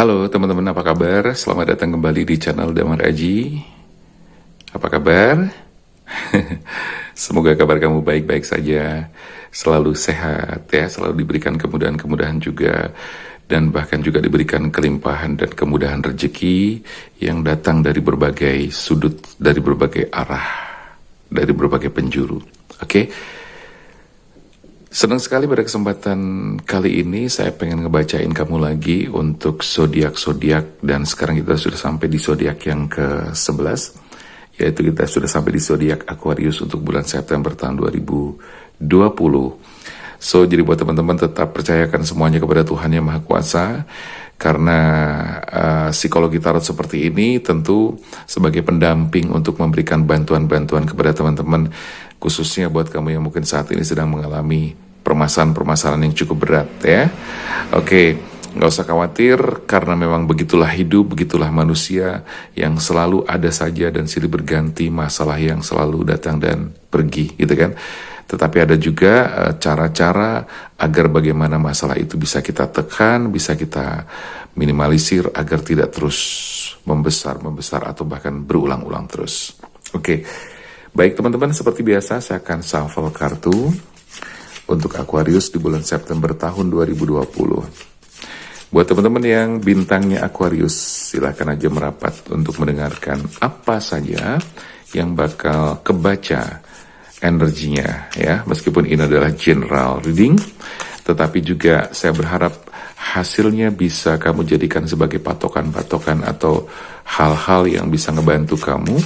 Halo teman-teman, apa kabar? Selamat datang kembali di channel Damar Aji. Apa kabar? Semoga kabar kamu baik-baik saja, selalu sehat ya, selalu diberikan kemudahan-kemudahan juga, dan bahkan juga diberikan kelimpahan dan kemudahan rezeki yang datang dari berbagai sudut, dari berbagai arah, dari berbagai penjuru. Oke? Senang sekali pada kesempatan kali ini saya pengen ngebacain kamu lagi untuk zodiak-zodiak, dan sekarang kita sudah sampai di zodiak yang ke-11, yaitu kita sudah sampai di zodiak Aquarius untuk bulan September tahun 2020. So, jadi buat teman-teman tetap percayakan semuanya kepada Tuhan Yang Maha Kuasa, karena psikologi tarot seperti ini tentu sebagai pendamping untuk memberikan bantuan-bantuan kepada teman-teman, khususnya buat kamu yang mungkin saat ini sedang mengalami permasalahan-permasalahan yang cukup berat ya. Oke, nggak usah khawatir, karena memang begitulah hidup, begitulah manusia yang selalu ada saja dan silih berganti masalah yang selalu datang dan pergi gitu kan. Tetapi ada juga cara-cara agar bagaimana masalah itu bisa kita tekan, bisa kita minimalisir agar tidak terus membesar atau bahkan berulang-ulang terus. Oke. Baik teman-teman, seperti biasa saya akan shuffle kartu untuk Aquarius di bulan September tahun 2020. Buat teman-teman yang bintangnya Aquarius, silakan aja merapat untuk mendengarkan apa saja yang bakal kebaca energinya ya. Meskipun ini adalah general reading, tetapi juga saya berharap hasilnya bisa kamu jadikan sebagai patokan-patokan atau hal-hal yang bisa ngebantu kamu.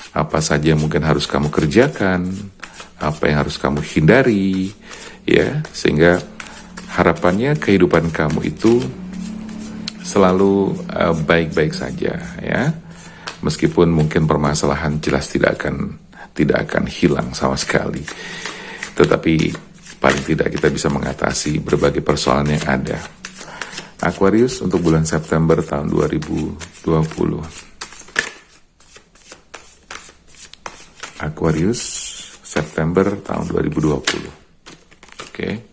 Apa saja yang mungkin harus kamu kerjakan, apa yang harus kamu hindari, ya, sehingga harapannya kehidupan kamu itu selalu baik-baik saja, ya. Meskipun mungkin permasalahan jelas tidak akan hilang sama sekali, tetapi paling tidak kita bisa mengatasi berbagai persoalan yang ada. Aquarius untuk bulan September tahun 2020. Aquarius September tahun 2020. Oke.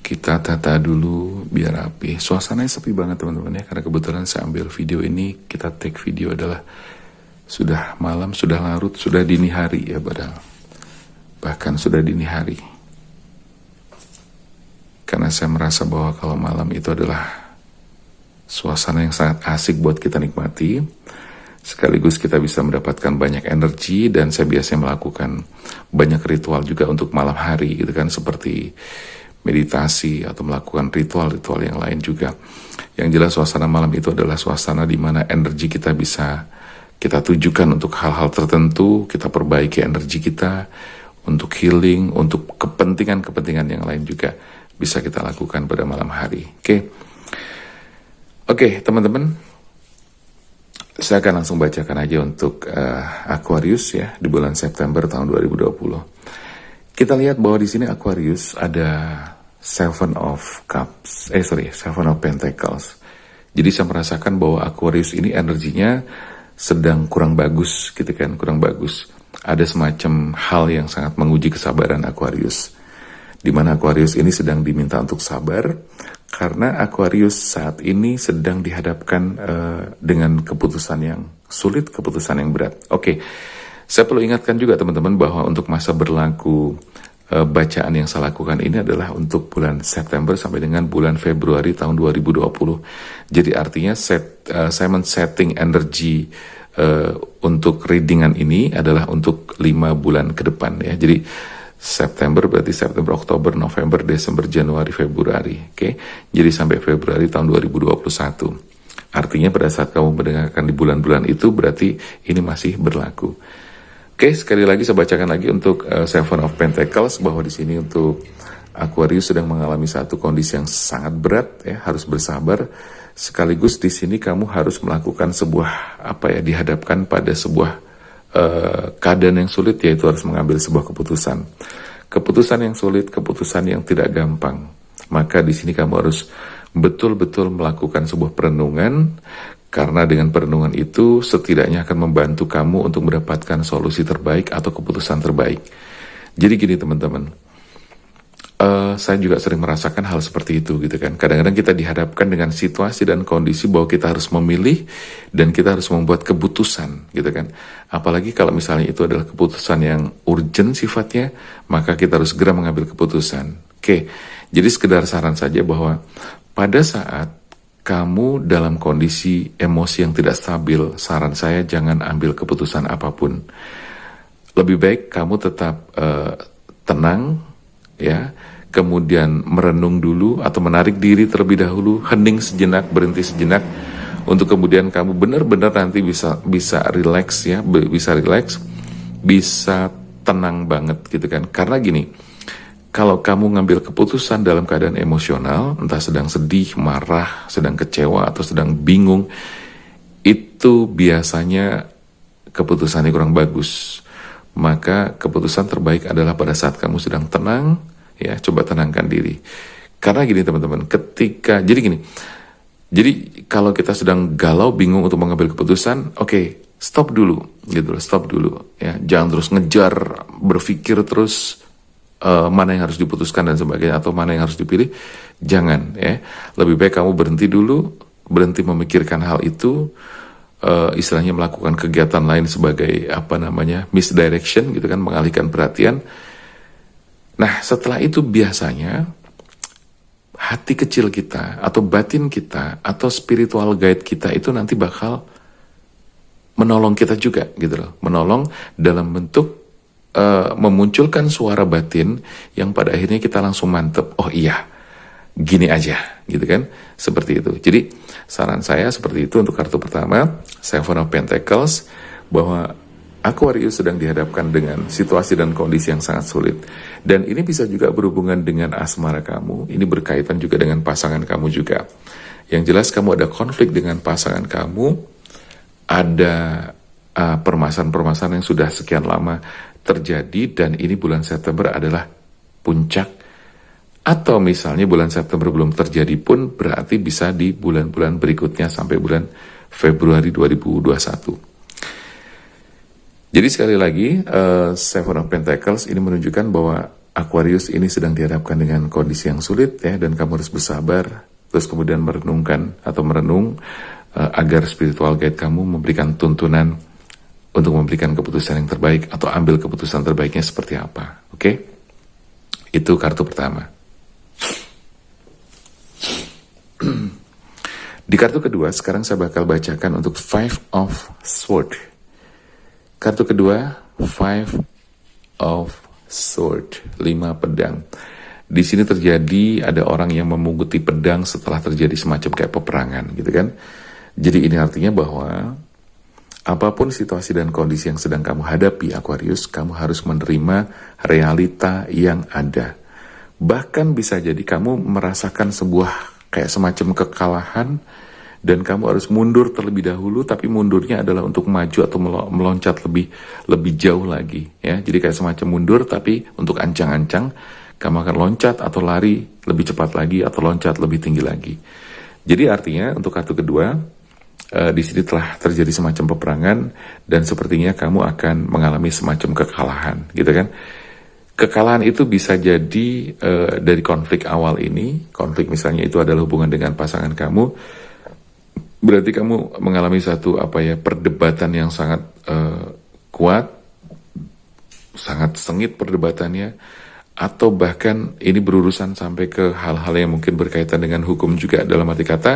Kita tata dulu biar rapi. Suasananya sepi banget teman-teman ya, karena kebetulan saya ambil video ini, kita take video adalah sudah malam, sudah larut, sudah dini hari ya, bahkan sudah dini hari. Karena saya merasa bahwa kalau malam itu adalah suasana yang sangat asik buat kita nikmati, sekaligus kita bisa mendapatkan banyak energi, dan saya biasanya melakukan banyak ritual juga untuk malam hari gitu kan, seperti meditasi atau melakukan ritual-ritual yang lain juga. Yang jelas suasana malam itu adalah suasana di mana energi kita bisa kita tujukan untuk hal-hal tertentu, kita perbaiki energi kita untuk healing, untuk kepentingan-kepentingan yang lain juga bisa kita lakukan pada malam hari. Oke, teman-teman, saya akan langsung bacakan aja untuk Aquarius ya di bulan September tahun 2020. Kita lihat bahwa di sini Aquarius ada Seven of Pentacles. Jadi saya merasakan bahwa Aquarius ini energinya sedang kurang bagus gitu kan, kurang bagus. Ada semacam hal yang sangat menguji kesabaran Aquarius, di mana Aquarius ini sedang diminta untuk sabar, karena Aquarius saat ini sedang dihadapkan dengan keputusan yang sulit, keputusan yang berat. Oke. Saya perlu ingatkan juga teman-teman bahwa untuk masa berlaku bacaan yang saya lakukan ini adalah untuk bulan September sampai dengan bulan Februari tahun 2020. Jadi artinya saya men-setting energi untuk readingan ini adalah untuk 5 bulan ke depan ya. Jadi September berarti September, Oktober, November, Desember, Januari, Februari. Oke. Jadi sampai Februari tahun 2021. Artinya pada saat kamu mendengarkan di bulan-bulan itu berarti ini masih berlaku. Oke, sekali lagi saya bacakan lagi untuk Seven of Pentacles, bahwa di sini untuk Aquarius sedang mengalami satu kondisi yang sangat berat ya, harus bersabar. Sekaligus di sini kamu harus melakukan sebuah dihadapkan pada sebuah keadaan yang sulit, yaitu harus mengambil sebuah keputusan. Keputusan yang sulit, keputusan yang tidak gampang. Maka di sini kamu harus betul-betul melakukan sebuah perenungan, karena dengan perenungan itu setidaknya akan membantu kamu untuk mendapatkan solusi terbaik atau keputusan terbaik. Jadi gini teman-teman, saya juga sering merasakan hal seperti itu gitu kan. Kadang-kadang kita dihadapkan dengan situasi dan kondisi bahwa kita harus memilih dan kita harus membuat keputusan gitu kan. Apalagi kalau misalnya itu adalah keputusan yang urgent sifatnya, maka kita harus segera mengambil keputusan. Oke, jadi sekedar saran saja bahwa pada saat kamu dalam kondisi emosi yang tidak stabil, saran saya jangan ambil keputusan apapun. Lebih baik kamu tetap tenang, ya, kemudian merenung dulu atau menarik diri terlebih dahulu, hening sejenak, berhenti sejenak, untuk kemudian kamu benar-benar nanti bisa relax ya, bisa tenang banget gitu kan. Karena gini, kalau kamu ngambil keputusan dalam keadaan emosional, entah sedang sedih, marah, sedang kecewa, atau sedang bingung, itu biasanya keputusannya kurang bagus. Maka keputusan terbaik adalah pada saat kamu sedang tenang, ya, coba tenangkan diri. Karena gini teman-teman, jadi kalau kita sedang galau, bingung untuk mengambil keputusan, oke, stop dulu, gitu loh, stop dulu, ya, jangan terus ngejar, berpikir terus mana yang harus diputuskan dan sebagainya, atau mana yang harus dipilih, jangan, ya, lebih baik kamu berhenti dulu, berhenti memikirkan hal itu. Istilahnya melakukan kegiatan lain sebagai misdirection gitu kan, mengalihkan perhatian. Nah setelah itu biasanya hati kecil kita atau batin kita atau spiritual guide kita itu nanti bakal menolong kita juga gitu loh, menolong dalam bentuk memunculkan suara batin yang pada akhirnya kita langsung mantep, oh iya gini aja gitu kan, seperti itu. Jadi saran saya seperti itu untuk kartu pertama, Seven of Pentacles, bahwa Aquarius sedang dihadapkan dengan situasi dan kondisi yang sangat sulit. Dan ini bisa juga berhubungan dengan asmara kamu, ini berkaitan juga dengan pasangan kamu juga. Yang jelas kamu ada konflik dengan pasangan kamu, ada permasalahan-permasalahan yang sudah sekian lama terjadi, dan ini bulan September adalah puncak. Atau misalnya bulan September belum terjadi pun, berarti bisa di bulan-bulan berikutnya sampai bulan Februari 2021. Jadi sekali lagi, Seven of Pentacles ini menunjukkan bahwa Aquarius ini sedang dihadapkan dengan kondisi yang sulit ya, dan kamu harus bersabar, terus kemudian merenung agar spiritual guide kamu memberikan tuntunan untuk memberikan keputusan yang terbaik atau ambil keputusan terbaiknya seperti apa. Oke? Itu kartu pertama. Di kartu kedua, sekarang saya bakal bacakan untuk Five of Swords. Kartu kedua, Five of Swords, 5 pedang. Di sini terjadi ada orang yang memunguti pedang setelah terjadi semacam kayak peperangan, gitu kan? Jadi ini artinya bahwa apapun situasi dan kondisi yang sedang kamu hadapi, Aquarius, kamu harus menerima realita yang ada. Bahkan bisa jadi kamu merasakan sebuah kayak semacam kekalahan, dan kamu harus mundur terlebih dahulu, tapi mundurnya adalah untuk maju atau meloncat lebih jauh lagi, ya. Jadi kayak semacam mundur, tapi untuk ancang-ancang, kamu akan loncat atau lari lebih cepat lagi atau loncat lebih tinggi lagi. Jadi artinya untuk kartu kedua, di sini telah terjadi semacam peperangan, dan sepertinya kamu akan mengalami semacam kekalahan, gitu kan? Kekalahan itu bisa jadi dari konflik awal ini. Konflik misalnya itu adalah hubungan dengan pasangan kamu. Berarti kamu mengalami satu perdebatan yang sangat kuat, sangat sengit perdebatannya, atau bahkan ini berurusan sampai ke hal-hal yang mungkin berkaitan dengan hukum juga, dalam arti kata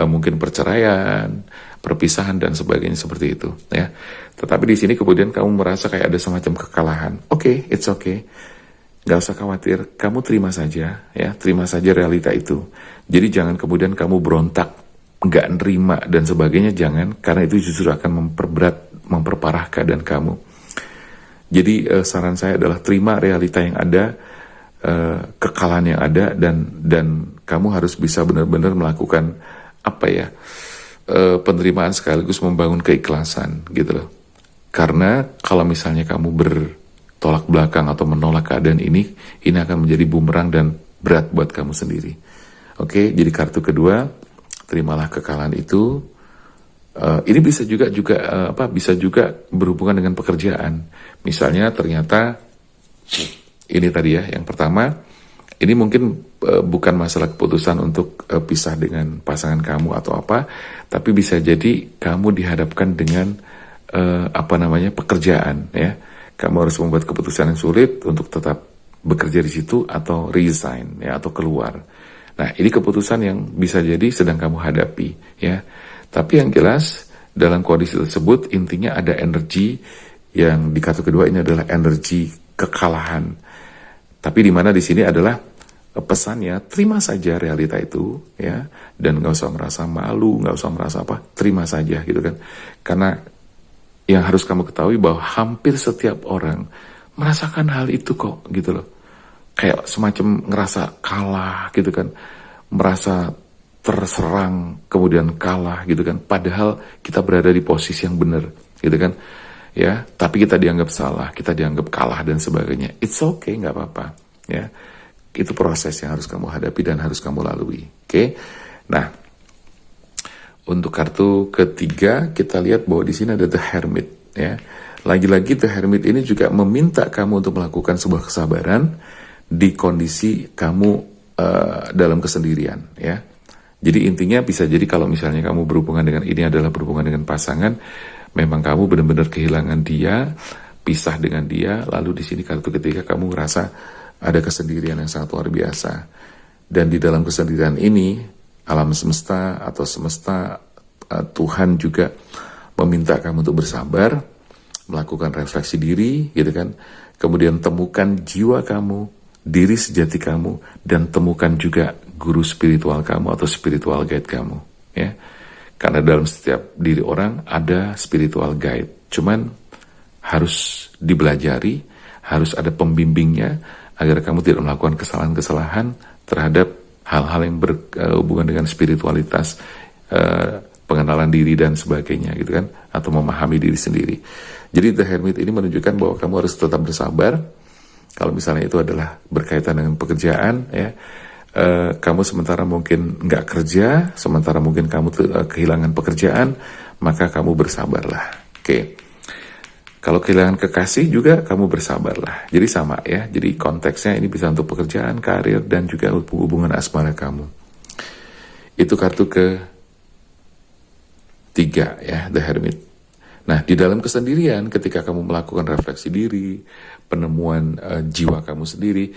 mungkin perceraian, perpisahan dan sebagainya seperti itu, ya. Tetapi di sini kemudian kamu merasa kayak ada semacam kekalahan. Oke, it's okay, nggak usah khawatir, kamu terima saja, ya, terima saja realita itu. Jadi jangan kemudian kamu berontak, nggak nerima dan sebagainya, jangan, karena itu justru akan memperparah keadaan kamu. Jadi saran saya adalah terima realita yang ada, kekalahan yang ada, dan kamu harus bisa benar-benar melakukan penerimaan sekaligus membangun keikhlasan gitu loh. Karena kalau misalnya kamu bertolak belakang atau menolak keadaan ini akan menjadi bumerang dan berat buat kamu sendiri. Oke, jadi kartu kedua, terimalah kekalahan itu. Ini bisa juga bisa juga berhubungan dengan pekerjaan. Misalnya ternyata ini tadi ya, yang pertama, ini mungkin bukan masalah keputusan untuk pisah dengan pasangan kamu atau apa, tapi bisa jadi kamu dihadapkan dengan pekerjaan ya. Kamu harus membuat keputusan yang sulit untuk tetap bekerja di situ atau resign ya, atau keluar. Nah, ini keputusan yang bisa jadi sedang kamu hadapi ya. Tapi yang jelas dalam kondisi tersebut intinya ada energi yang di kartu kedua ini adalah energi kekalahan. Tapi di mana di sini adalah pesannya, terima saja realita itu ya, dan nggak usah merasa malu, nggak usah merasa terima saja gitu kan. Karena yang harus kamu ketahui bahwa hampir setiap orang merasakan hal itu kok gitu loh. Kayak semacam ngerasa kalah gitu kan, merasa terserang kemudian kalah gitu kan, padahal kita berada di posisi yang benar gitu kan ya, tapi kita dianggap salah, kita dianggap kalah dan sebagainya. It's okay, nggak apa-apa ya, itu proses yang harus kamu hadapi dan harus kamu lalui. Oke. Nah, untuk kartu ketiga kita lihat bahwa di sini ada The Hermit ya. Lagi-lagi The Hermit ini juga meminta kamu untuk melakukan sebuah kesabaran di kondisi kamu dalam kesendirian ya. Jadi intinya bisa jadi kalau misalnya kamu berhubungan dengan ini adalah berhubungan dengan pasangan, memang kamu benar-benar kehilangan dia, pisah dengan dia, lalu di sini kartu ketiga kamu ngerasa ada kesendirian yang sangat luar biasa. Dan di dalam kesendirian ini, alam semesta atau semesta Tuhan juga meminta kamu untuk bersabar, melakukan refleksi diri, gitu kan. Kemudian temukan jiwa kamu, diri sejati kamu, dan temukan juga guru spiritual kamu atau spiritual guide kamu ya. Karena dalam setiap diri orang ada spiritual guide, cuman harus dibelajari, harus ada pembimbingnya agar kamu tidak melakukan kesalahan-kesalahan terhadap hal-hal yang berhubungan dengan spiritualitas, pengenalan diri dan sebagainya gitu kan, atau memahami diri sendiri. Jadi The Hermit ini menunjukkan bahwa kamu harus tetap bersabar. Kalau misalnya itu adalah berkaitan dengan pekerjaan ya, kamu sementara mungkin nggak kerja, sementara mungkin kamu kehilangan pekerjaan, maka kamu bersabarlah. Oke. Kalau kehilangan kekasih juga kamu bersabarlah. Jadi sama ya. Jadi konteksnya ini bisa untuk pekerjaan, karir, dan juga hubungan asmara kamu. Itu kartu ketiga ya, The Hermit. Nah, di dalam kesendirian ketika kamu melakukan refleksi diri, penemuan jiwa kamu sendiri,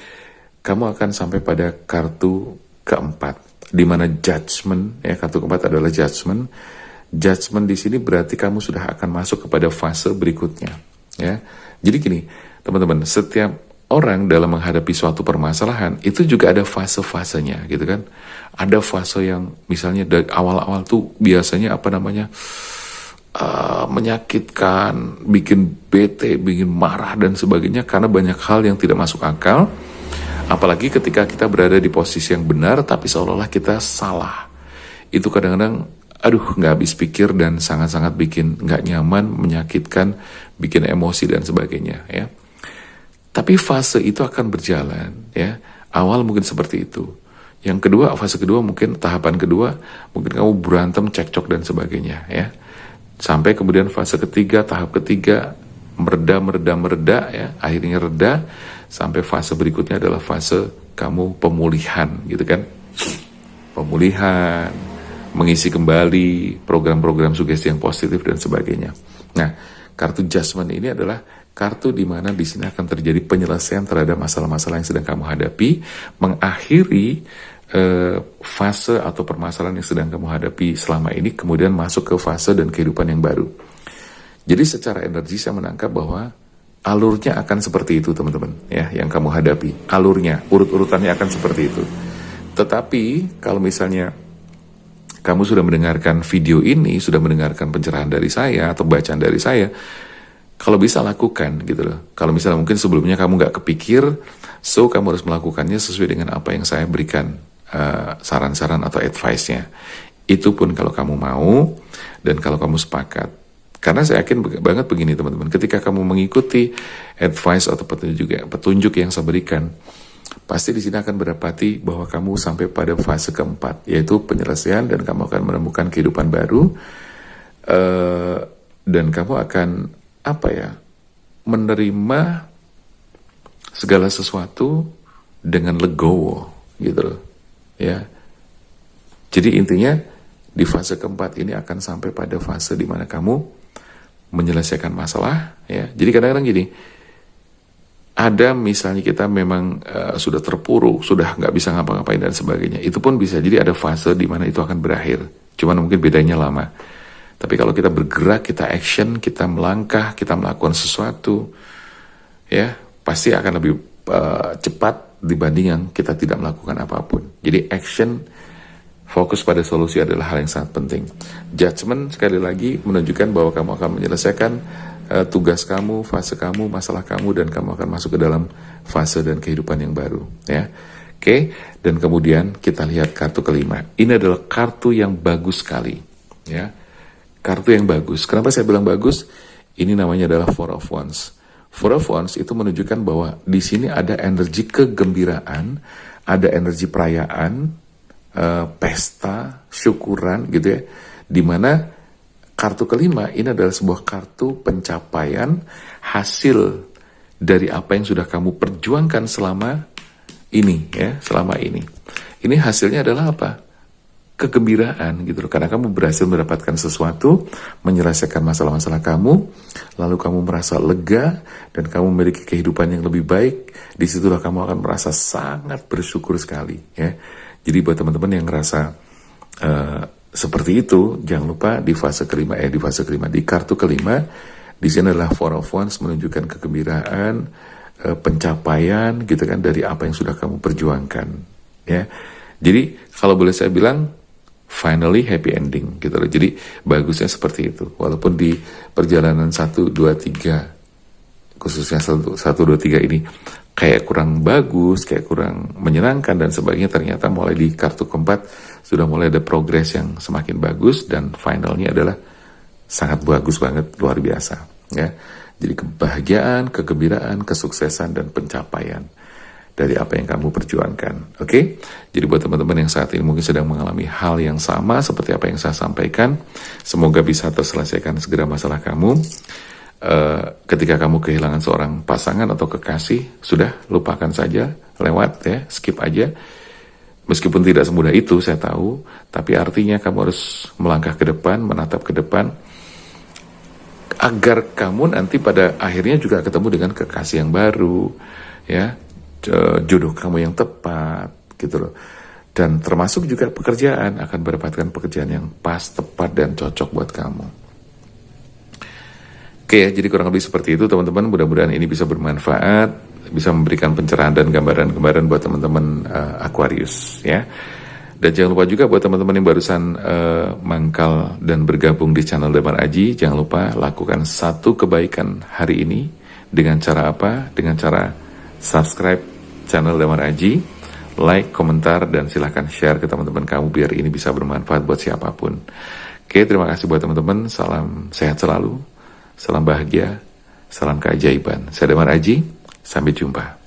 kamu akan sampai pada kartu keempat, di mana judgment ya, kartu keempat adalah judgment. Judgment di sini berarti kamu sudah akan masuk kepada fase berikutnya ya. Jadi gini, teman-teman, setiap orang dalam menghadapi suatu permasalahan itu juga ada fase-fasenya gitu kan. Ada fase yang misalnya dari awal-awal tuh biasanya menyakitkan, bikin bete, bikin marah dan sebagainya karena banyak hal yang tidak masuk akal. Apalagi ketika kita berada di posisi yang benar tapi seolah-olah kita salah. Itu kadang-kadang nggak habis pikir dan sangat-sangat bikin nggak nyaman, menyakitkan, bikin emosi dan sebagainya ya. Tapi fase itu akan berjalan ya. Awal mungkin seperti itu. Yang kedua, fase kedua mungkin tahapan kedua, mungkin kamu berantem, cekcok dan sebagainya ya. Sampai kemudian fase ketiga, tahap ketiga, mereda ya, akhirnya reda. Sampai fase berikutnya adalah fase kamu pemulihan gitu kan. Pemulihan, mengisi kembali program-program sugesti yang positif dan sebagainya. Nah, kartu judgment ini adalah kartu di mana di sini akan terjadi penyelesaian terhadap masalah-masalah yang sedang kamu hadapi, mengakhiri fase atau permasalahan yang sedang kamu hadapi selama ini, kemudian masuk ke fase dan kehidupan yang baru. Jadi secara energi saya menangkap bahwa alurnya akan seperti itu teman-teman ya, yang kamu hadapi. Alurnya, urut-urutannya akan seperti itu. Tetapi kalau misalnya kamu sudah mendengarkan video ini, sudah mendengarkan pencerahan dari saya atau bacaan dari saya, kalau bisa lakukan gitu loh. Kalau misalnya mungkin sebelumnya kamu nggak kepikir, so kamu harus melakukannya sesuai dengan apa yang saya berikan saran-saran atau advice-nya. Itu pun kalau kamu mau dan kalau kamu sepakat. Karena saya yakin banget begini teman-teman, ketika kamu mengikuti advice atau petunjuk yang saya berikan, pasti di sini akan berdapati bahwa kamu sampai pada fase keempat, yaitu penyelesaian, dan kamu akan menemukan kehidupan baru, dan kamu akan menerima segala sesuatu dengan legowo, gitu loh, ya. Jadi intinya di fase keempat ini akan sampai pada fase di mana kamu menyelesaikan masalah, ya. Jadi kadang-kadang gini, ada misalnya kita memang sudah terpuruk, sudah nggak bisa ngapa-ngapain dan sebagainya, itu pun bisa jadi ada fase di mana itu akan berakhir, cuman mungkin bedanya lama. Tapi kalau kita bergerak, kita action, kita melangkah, kita melakukan sesuatu, ya pasti akan lebih cepat dibanding yang kita tidak melakukan apapun. Jadi action, fokus pada solusi adalah hal yang sangat penting. Judgment sekali lagi menunjukkan bahwa kamu akan menyelesaikan tugas kamu, fase kamu, masalah kamu, dan kamu akan masuk ke dalam fase dan kehidupan yang baru, ya. Oke, dan kemudian kita lihat kartu kelima. Ini adalah kartu yang bagus sekali, ya. Kartu yang bagus. Kenapa saya bilang bagus? Ini namanya adalah Four of Wands. Four of Wands itu menunjukkan bahwa di sini ada energi kegembiraan, ada energi perayaan, pesta, syukuran gitu ya, dimana kartu kelima ini adalah sebuah kartu pencapaian hasil dari apa yang sudah kamu perjuangkan selama ini, ya, selama ini. Ini hasilnya adalah apa? Kegembiraan gitu loh, karena kamu berhasil mendapatkan sesuatu, menyelesaikan masalah-masalah kamu, lalu kamu merasa lega dan kamu memiliki kehidupan yang lebih baik. Disitulah kamu akan merasa sangat bersyukur sekali, ya. Jadi buat teman-teman yang ngerasa seperti itu, jangan lupa di fase kelima, di kartu kelima, di sini adalah Four of Wands menunjukkan kegembiraan, pencapaian gitu kan dari apa yang sudah kamu perjuangkan, ya. Jadi kalau boleh saya bilang finally happy ending gitu loh. Jadi bagusnya seperti itu. Walaupun di perjalanan 1, 2, 3, khususnya 1, 2, 3 ini kayak kurang bagus, kayak kurang menyenangkan dan sebagainya, ternyata mulai di kartu keempat sudah mulai ada progres yang semakin bagus, dan finalnya adalah sangat bagus banget, luar biasa, ya. Jadi kebahagiaan, kegembiraan, kesuksesan, dan pencapaian dari apa yang kamu perjuangkan. Oke? Jadi buat teman-teman yang saat ini mungkin sedang mengalami hal yang sama seperti apa yang saya sampaikan, semoga bisa terselesaikan segera masalah kamu. Ketika kamu kehilangan seorang pasangan atau kekasih, sudah lupakan saja, lewat ya, skip aja. Meskipun tidak semudah itu, saya tahu, tapi artinya kamu harus melangkah ke depan, menatap ke depan, agar kamu nanti pada akhirnya juga ketemu dengan kekasih yang baru, ya, jodoh kamu yang tepat, gitu loh. Dan termasuk juga pekerjaan, akan mendapatkan pekerjaan yang pas, tepat, dan cocok buat kamu. Oke ya, jadi kurang lebih seperti itu teman-teman. Mudah-mudahan ini bisa bermanfaat, bisa memberikan pencerahan dan gambaran-gambaran buat teman-teman Aquarius, ya. Dan jangan lupa juga buat teman-teman yang barusan mangkal dan bergabung di channel Damar Aji, jangan lupa lakukan satu kebaikan hari ini. Dengan cara apa? Dengan cara subscribe channel Damar Aji, like, komentar, dan silahkan share ke teman-teman kamu biar ini bisa bermanfaat buat siapapun. Oke, terima kasih buat teman-teman. Salam sehat selalu. Salam bahagia, salam keajaiban. Saya Damar Aji, sampai jumpa.